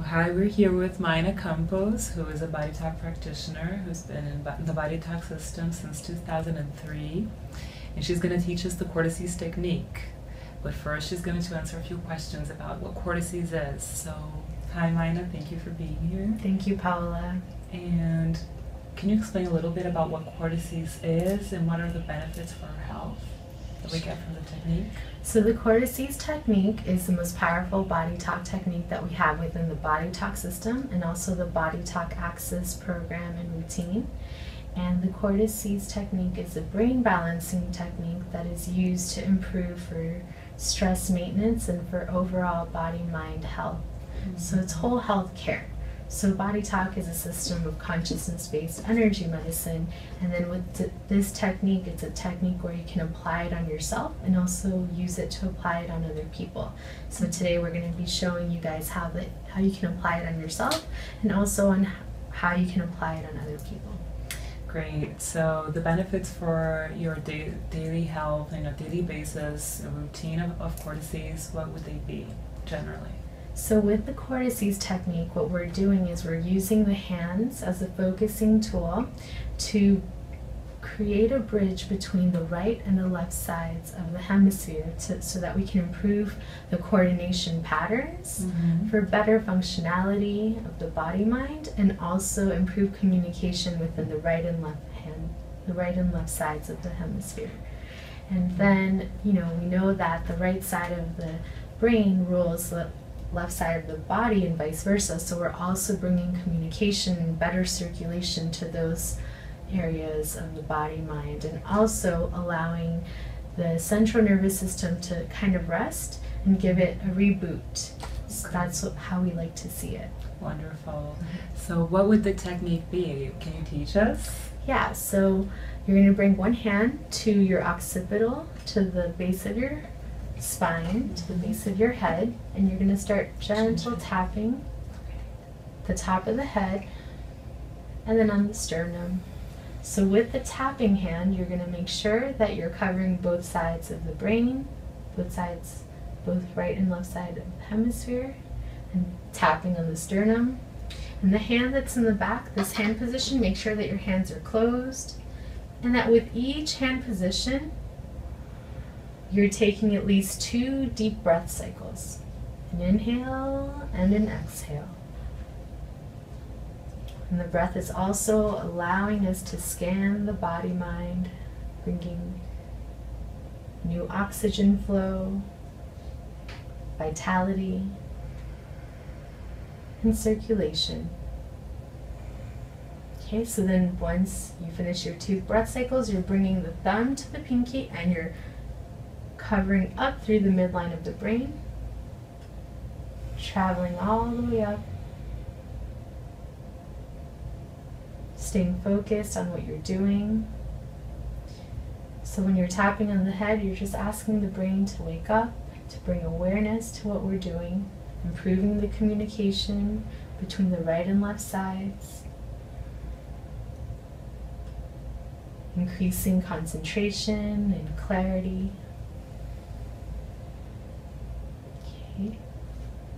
Hi, we're here with Maina Campos, who is a body talk practitioner who's been in the body talk system since 2003. And she's going to teach us the Cortices technique. But first, she's going to answer a few questions about what Cortices is. So, hi, Maina. Thank you for being here. Thank you, Paola. And can you explain a little bit about what Cortices is and what are the benefits for our health that we get from the technique? So the Cortices technique is the most powerful body talk technique that we have within the body talk system and also the body talk axis program and routine. And the Cortices technique is a brain balancing technique that is used to improve for stress maintenance and for overall body-mind health. So it's whole health care. So body talk is a system of consciousness-based energy medicine, and then with this technique, it's a technique where you can apply it on yourself and also use it to apply it on other people. So today we're going to be showing you guys how you can apply it on yourself and also on how you can apply it on other people. Great. So the benefits for your daily health, on a daily basis, a routine of Cortices, what would they be generally? So with the Cortices technique, what we're doing is we're using the hands as a focusing tool to create a bridge between the right and the left sides of the hemisphere so that we can improve the coordination patterns for better functionality of the body-mind and also improve communication within the right and left sides of the hemisphere. And then, we know that the right side of the brain rules the left side of the body and vice versa, so we're also bringing communication and better circulation to those areas of the body mind and also allowing the central nervous system to kind of rest and give it a reboot. So that's how we like to see it. Wonderful. So what would the technique be? Can you teach us? Yeah, so you're going to bring one hand to your occipital, to the base of your spine, to the base of your head, and you're going to start gentle tapping the top of the head and then on the sternum. So with the tapping hand, you're going to make sure that you're covering both sides of the brain, both right and left side of the hemisphere, and tapping on the sternum. And the hand that's in the back, this hand position, make sure that your hands are closed, and that with each hand position, you're taking at least 2 deep breath cycles, an inhale and an exhale. And the breath is also allowing us to scan the body-mind, bringing new oxygen flow, vitality, and circulation. Okay, so then once you finish your 2 breath cycles, you're bringing the thumb to the pinky and you're covering up through the midline of the brain, traveling all the way up, staying focused on what you're doing. So when you're tapping on the head, you're just asking the brain to wake up, to bring awareness to what we're doing, improving the communication between the right and left sides, increasing concentration and clarity.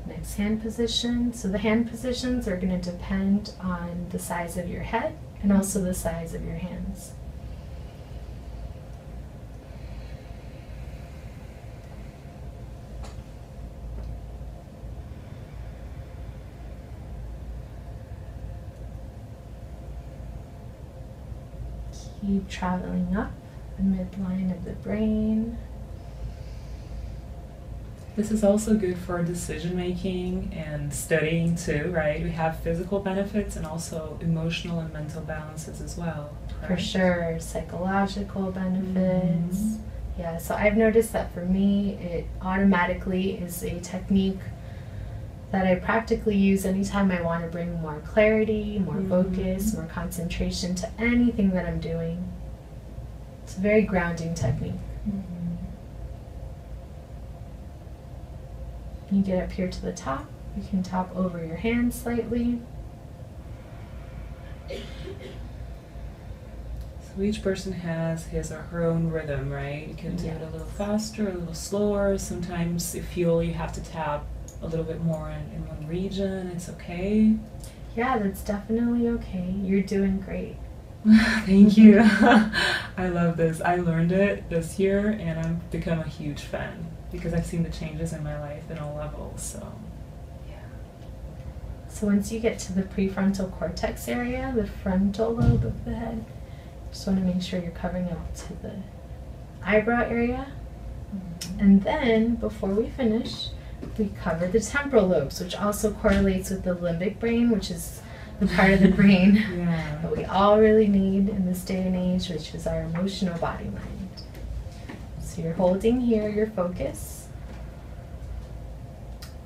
Next hand position. So the hand positions are going to depend on the size of your head and also the size of your hands. Keep traveling up the midline of the brain. This is also good for decision making and studying too, right? We have physical benefits and also emotional and mental balances as well. Right? For sure, psychological benefits. Yeah, so I've noticed that for me, it automatically is a technique that I practically use anytime I want to bring more clarity, more focus, more concentration to anything that I'm doing. It's a very grounding technique. You get up here to the top, you can tap over your hands slightly. So each person has his or her own rhythm, right? You can do it a little faster, a little slower. Sometimes you feel you have to tap a little bit more in one region, it's okay? Yeah, that's definitely okay. You're doing great. Thank you. I love this. I learned it this year and I've become a huge fan because I've seen the changes in my life in all levels. So, yeah. So once you get to the prefrontal cortex area, the frontal lobe of the head, just want to make sure you're covering up to the eyebrow area. And then, before we finish, we cover the temporal lobes, which also correlates with the limbic brain, which is the part of the brain that we all really need in this day and age, which is our emotional body mind. So you're holding here your focus,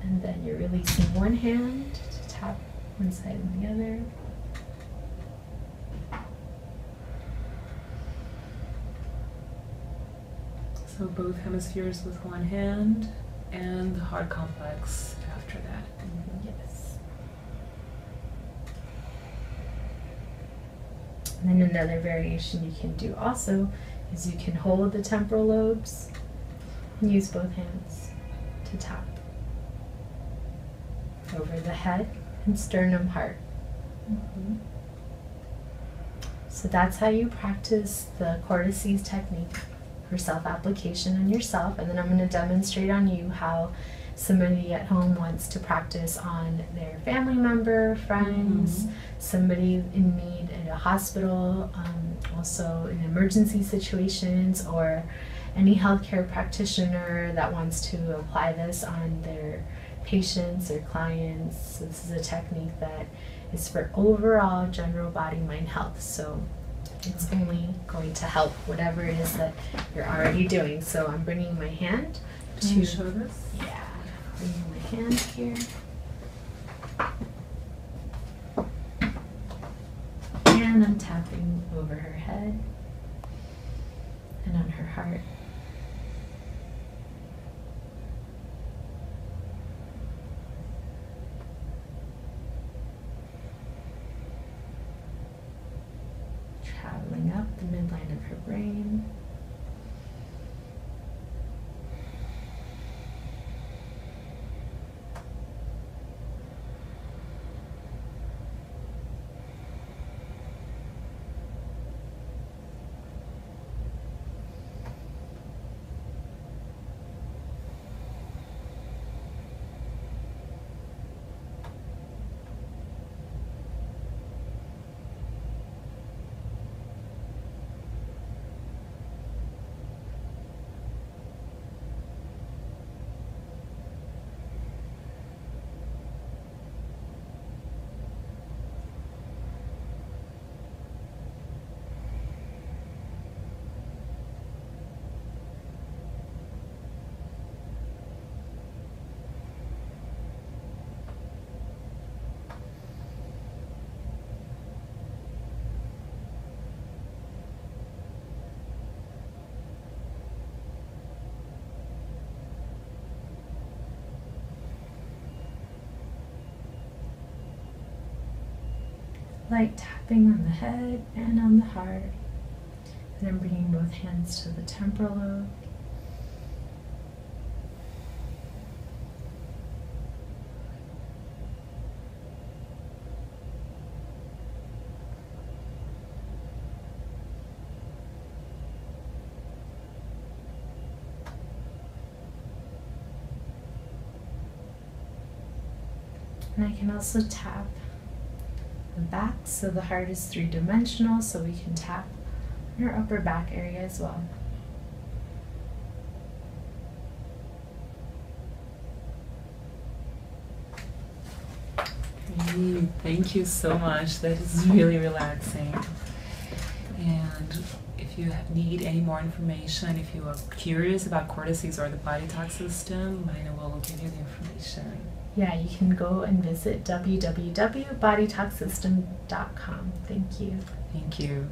and then you're releasing one hand to tap one side and the other. So both hemispheres with one hand and the heart complex after that. Yes. And then another variation you can do also is you can hold the temporal lobes and use both hands to tap over the head and sternum heart. So that's how you practice the Cortices technique for self-application on yourself, and then I'm going to demonstrate on you how somebody at home wants to practice on their family member, friends, somebody in need in a hospital, also in emergency situations, or any healthcare practitioner that wants to apply this on their patients or clients. So this is a technique that is for overall general body mind health. So it's only going to help whatever it is that you're already doing. So I'm bringing my hand Can you show this? Yeah, bringing my hand here. And I'm tapping over her head and on her heart. Traveling up the midline of her brain. Light tapping on the head and on the heart. And then bringing both hands to the temporal lobe. And I can also tap the back, so the heart is three-dimensional, so we can tap on our upper back area as well. Thank you so much. That is really relaxing. And if you need any more information, if you are curious about Cortices or the body talk system, Maina will give you the information. Yeah, you can go and visit www.bodytalksystem.com. Thank you. Thank you.